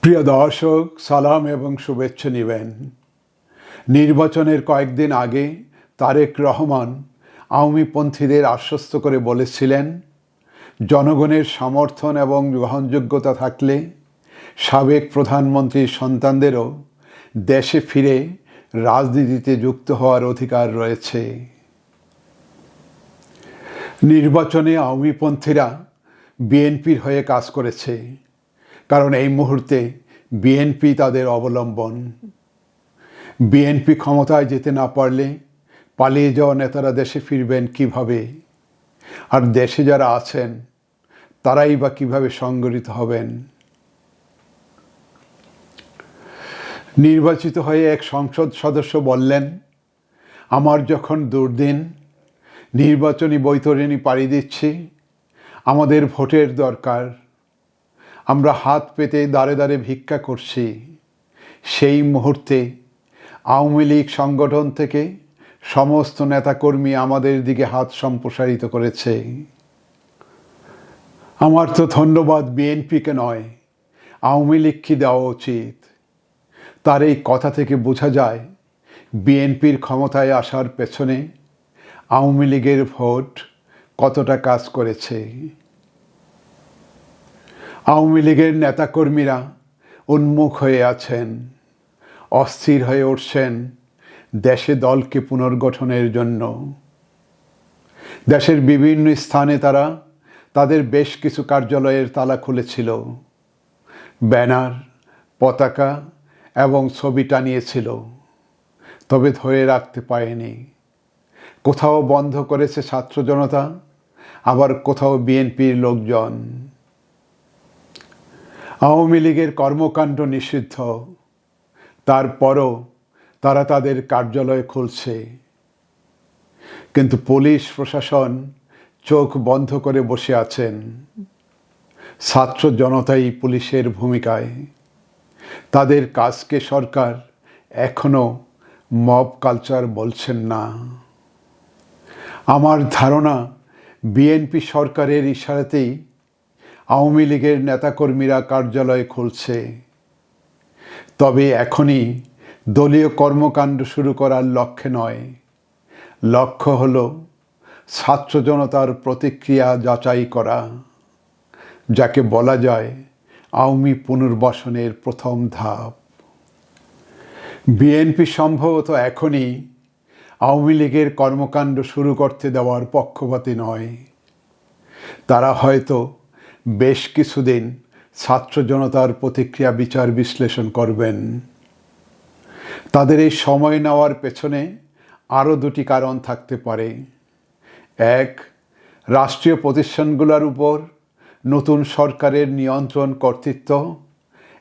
প্রিয় দর্শক, সালাম এবং শুভেচ্ছা নেবেন। নির্বাচনের কয়েকদিন আগে তারেক রহমান আওয়ামীপন্থীদের আশ্বস্ত করে বলেছিলেন, জনগণের সমর্থন এবং গ্রহণযোগ্যতা থাকলে সাবেক প্রধানমন্ত্রীর সন্তানদেরও দেশে ফিরে রাজনীতিতে যুক্ত হওয়ার অধিকার রয়েছে। নির্বাচনে আওয়ামীপন্থীরা বিএনপির হয়ে কাজ করেছে, কারণ এই মুহূর্তে বিএনপি তাদের অবলম্বন। বিএনপি ক্ষমতায় যেতে না পারলে পালিয়ে যাওয়া নেতারা দেশে ফিরবেন কিভাবে? আর দেশে যারা আছেন তারাই বা কিভাবে সংগঠিত হবেন? নির্বাচিত হয়ে এক সংসদ সদস্য বললেন, আমার যখন দুর্দিন, নির্বাচনী বৈতরণী পাড়ি দিচ্ছি, আমাদের ভোটের দরকার। আমরা হাত পেতে দাঁড়ে দাঁড়ে ভিক্ষা করছি। সেই মুহূর্তে আওয়ামী লীগ সংগঠন থেকে সমস্ত নেতাকর্মী আমাদের দিকে হাত সম্প্রসারিত করেছে। আমার তো ধন্যবাদ বিএনপিকে নয়, আওয়ামী লীগকে দেওয়া উচিত। তার এই কথা থেকে বোঝা যায় বিএনপির ক্ষমতায় আসার পেছনে আওয়ামী লীগের ভোট কতটা কাজ করেছে। আওয়ামী লীগের নেতাকর্মীরা উন্মুখ হয়ে আছেন, অস্থির হয়ে উঠছেন দেশে দলকে পুনর্গঠনের জন্য। দেশের বিভিন্ন স্থানে তারা তাদের বেশ কিছু কার্যালয়ের তালা খুলেছিল, ব্যানার, পতাকা এবং ছবি টানিয়েছিল, তবে ধরে রাখতে পারেনি। কোথাও বন্ধ করেছে ছাত্র জনতা, আবার কোথাও বিএনপির লোকজন। আওয়ামী লীগের কর্মকাণ্ড নিষিদ্ধ, তারপরও তারা তাদের কার্যালয় খুলছে। কিন্তু পুলিশ প্রশাসন চোখ বন্ধ করে বসে আছেন। ছাত্র জনতাই পুলিশের ভূমিকায়। তাদের কাজকে সরকার এখনো মব কালচার বলছেন না। আমার ধারণা বিএনপি সরকারের ইশারাতেই আওয়ামী লীগের নেতাকর্মীরা কার্যালয় খুলছে। তবে এখনই দলীয় কর্মকাণ্ড শুরু করার লক্ষ্যে নয়, লক্ষ্য হলো ছাত্র জনতার প্রতিক্রিয়া যাচাই করা, যাকে বলা যায় আওয়ামী পুনর্বাসনের প্রথম ধাপ। বিএনপি সম্ভবত এখনই আওয়ামী লীগের কর্মকাণ্ড শুরু করতে দেওয়ার পক্ষপাতী নয়। তারা হয়তো বেশ কিছুদিন ছাত্র জনতার প্রতিক্রিয়া বিচার বিশ্লেষণ করবেন। তাদের এই সময় নেওয়ার পেছনে আরও দুটি কারণ থাকতে পারে। এক, রাষ্ট্রীয় প্রতিষ্ঠানগুলোর উপর নতুন সরকারের নিয়ন্ত্রণ কর্তৃত্ব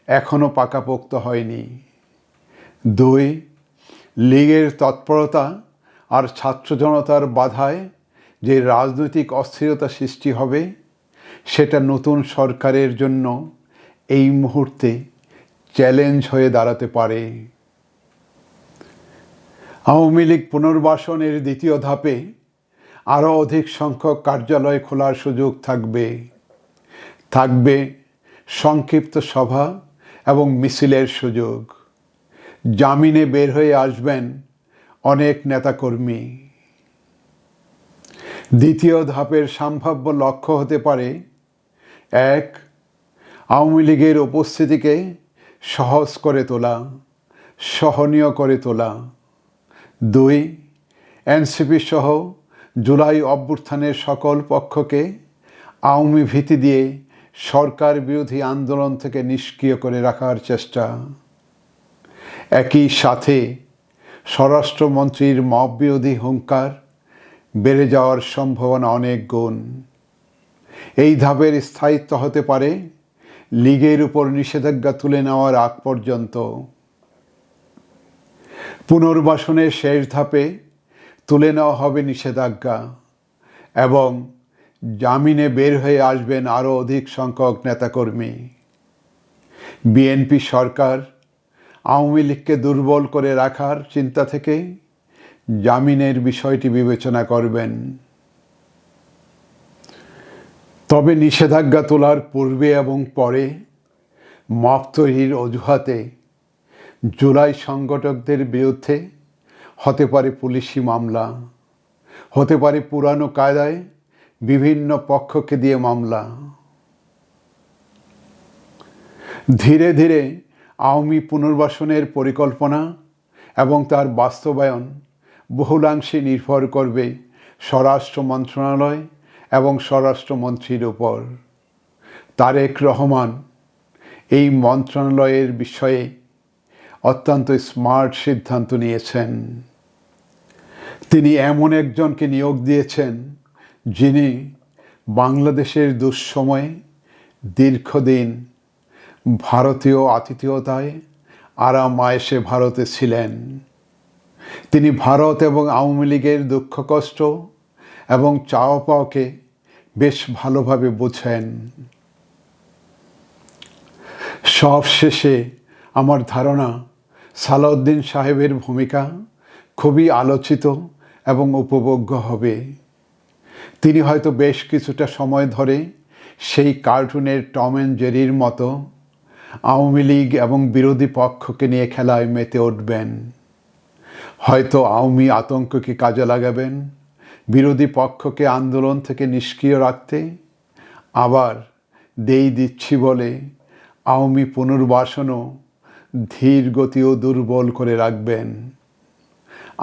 এখনও পাকাপোক্ত হয়নি। দুই, লীগের তৎপরতা আর ছাত্র জনতার বাধায় যে রাজনৈতিক অস্থিরতা সৃষ্টি হবে, সেটা নতুন সরকারের জন্য এই মুহূর্তে চ্যালেঞ্জ হয়ে দাঁড়াতে পারে। আওয়ামী লীগ পুনর্বাসনের দ্বিতীয় ধাপে আরও অধিক সংখ্যক কার্যালয় খোলার সুযোগ থাকবে সংক্ষিপ্ত সভা এবং মিছিলের সুযোগ। জামিনে বের হয়ে আসবেন অনেক নেতাকর্মী। দ্বিতীয় ধাপের সম্ভাব্য লক্ষ্য হতে পারে: এক, আওয়ামী লীগের উপস্থিতিকে সহজ করে তোলা, সহনীয় করে তোলা। দুই, এনসিপি সহ জুলাই অভ্যুত্থানের সকল পক্ষকে আওয়ামী ভীতি দিয়ে সরকার বিরোধী আন্দোলন থেকে নিষ্ক্রিয় করে রাখার চেষ্টা। একই সাথে স্বরাষ্ট্রমন্ত্রীর মব বিরোধী হুঙ্কার বেড়ে যাওয়ার সম্ভাবনা অনেক গুণ। এই ধাপের স্থায়িত্ব হতে পারে লীগের উপর নিষেধাজ্ঞা তুলে নেওয়ার আগ পর্যন্ত। পুনর্বাসনের শেষ ধাপে তুলে নেওয়া হবে নিষেধাজ্ঞা এবং জামিনে বের হয়ে আসবেন আরও অধিক সংখ্যক নেতাকর্মী। বিএনপি সরকার আওয়ামী লীগকে দুর্বল করে রাখার চিন্তা থেকে জামিনের বিষয়টি বিবেচনা করবেন। তবে নিষেধাজ্ঞা তোলার পূর্বে এবং পরে মব তৈরির অজুহাতে জুলাই সংগঠকদের বিরুদ্ধে হতে পারে পুলিশি মামলা, হতে পারে পুরানো কায়দায় বিভিন্ন পক্ষকে দিয়ে মামলা। ধীরে ধীরে আওয়ামী পুনর্বাসনের পরিকল্পনা এবং তার বাস্তবায়ন বহুলাংশে নির্ভর করবে স্বরাষ্ট্র মন্ত্রণালয় এবং স্বরাষ্ট্রমন্ত্রীর উপর। তারেক রহমান এই মন্ত্রণালয়ের বিষয়ে অত্যন্ত স্মার্ট সিদ্ধান্ত নিয়েছেন। তিনি এমন একজনকে নিয়োগ দিয়েছেন যিনি বাংলাদেশের দুঃসময়ে দীর্ঘদিন ভারতীয় আতিথেয়তায় আরাম আয়েশে ভারতে ছিলেন। তিনি ভারত এবং আওয়ামী লীগের দুঃখ কষ্ট এবং চাওয়া পাওয়াকে বেশ ভালোভাবে বোঝেন। সব শেষে আমার ধারণা সালাউদ্দিন সাহেবের ভূমিকা খুবই আলোচিত এবং উপভোগ্য হবে। তিনি হয়তো বেশ কিছুটা সময় ধরে সেই কার্টুনের টম অ্যান্ড জেরির মতো আওয়ামী লীগ এবং বিরোধী পক্ষকে নিয়ে খেলায় মেতে উঠবেন। হয়তো আওয়ামী আতঙ্ককে কাজে লাগাবেন বিরোধী পক্ষকে আন্দোলন থেকে নিষ্ক্রিয় রাখতে, আবার দেই দিচ্ছি বলে আওয়ামী পুনর্বাসনও ধীর গতি ও দুর্বল করে রাখবেন।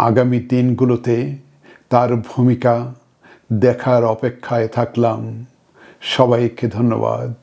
আগামী দিনগুলোতে তার ভূমিকা দেখার অপেক্ষায় থাকলাম। সবাইকে ধন্যবাদ।